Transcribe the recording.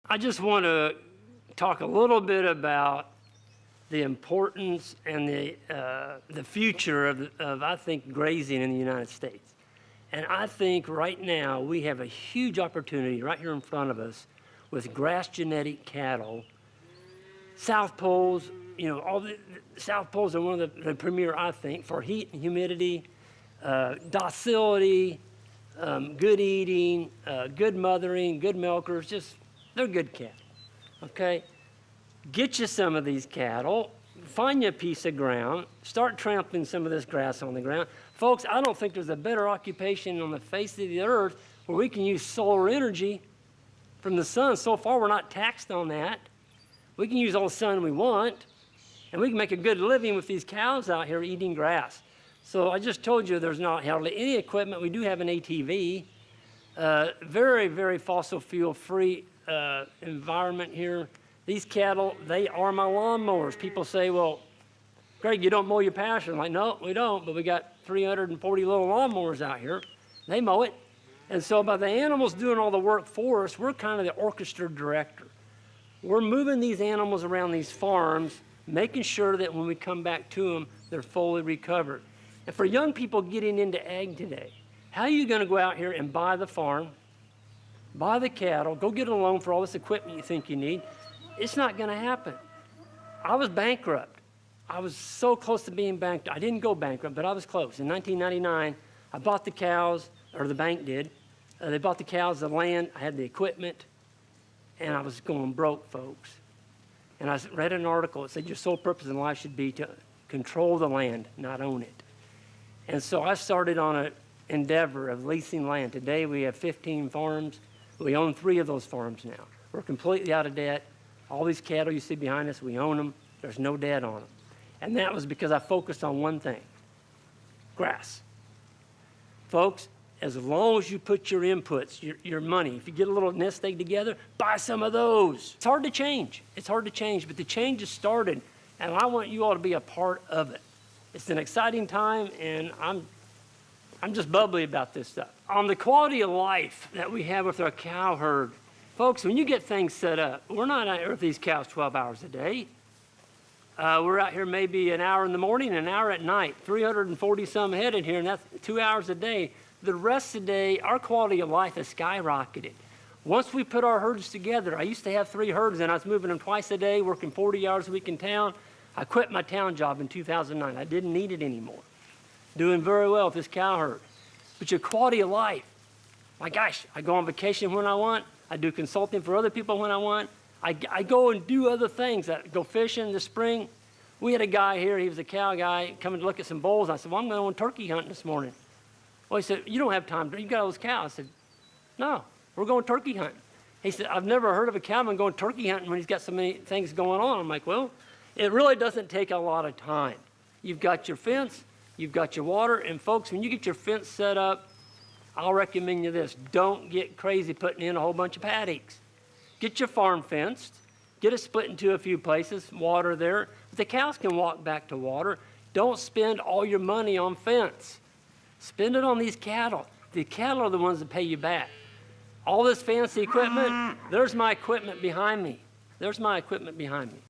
I just want to talk a little bit about the importance and the future of, I think, grazing in the United States. And I think right now we have a huge opportunity right here in front of us with grass genetic cattle. South Poles, you know, all the South Poles are one of the premier, I think, for heat and humidity, docility, good eating, good mothering, good milkers, just, they're good cattle, okay? Get you some of these cattle, find you a piece of ground, start trampling some of this grass on the ground. Folks, I don't think there's a better occupation on the face of the earth where we can use solar energy from the sun. So far, we're not taxed on that. We can use all the sun we want, and we can make a good living with these cows out here eating grass. So I just told you there's not hardly any equipment. We do have an ATV. Very, very fossil fuel free environment here. These cattle, they are my lawnmowers. People say, well, Greg, you don't mow your pasture. I'm like, no, we don't, but we got 340 little lawnmowers out here. They mow it. And so by the animals doing all the work for us, we're kind of the orchestra director. We're moving these animals around these farms, making sure that when we come back to them, they're fully recovered. And for young people getting into ag today, how are you going to go out here and buy the farm, buy the cattle, go get a loan for all this equipment you think you need? It's not going to happen. I was bankrupt. I was so close to being bankrupt. I didn't go bankrupt, but I was close. In 1999, I bought the cows, or the bank did. They bought the cows, the land, I had the equipment, and I was going broke, folks. And I read an article that said your sole purpose in life should be to control the land, not own it. And so I started on an endeavor of leasing land. Today we have 15 farms. We own 3 of those farms now. We're completely out of debt. All these cattle you see behind us, we own them. There's no debt on them. And that was because I focused on one thing, grass. Folks, as long as you put your inputs, your money, if you get a little nest egg together, buy some of those. It's hard to change. It's hard to change, but the change has started, and I want you all to be a part of it. It's an exciting time, and I'm just bubbly about this stuff. On the quality of life that we have with our cow herd, folks, when you get things set up, we're not out here with these cows 12 hours a day. We're out here maybe an hour in the morning, an hour at night, 340 some head in here, and that's 2 hours a day. The rest of the day, our quality of life has skyrocketed. Once we put our herds together, I used to have 3 herds, and I was moving them twice a day, working 40 hours a week in town. I quit my town job in 2009. I didn't need it anymore. Doing very well with this cow herd. But your quality of life, my gosh, I go on vacation when I want. I do consulting for other people when I want. I go and do other things. I go fishing this spring. We had a guy here, he was a cow guy, coming to look at some bulls. I said, well, I'm going turkey hunting this morning. Well, he said, you don't have time. You got all those cows. I said, no, we're going turkey hunting. He said, I've never heard of a cowman going turkey hunting when he's got so many things going on. I'm like, well, it really doesn't take a lot of time. You've got your fence, you've got your water, and folks, when you get your fence set up, I'll recommend you this. Don't get crazy putting in a whole bunch of paddocks. Get your farm fenced, get it split into a few places, water there. But the cows can walk back to water. Don't spend all your money on fence. Spend it on these cattle. The cattle are the ones that pay you back. All this fancy equipment, there's my equipment behind me. There's my equipment behind me.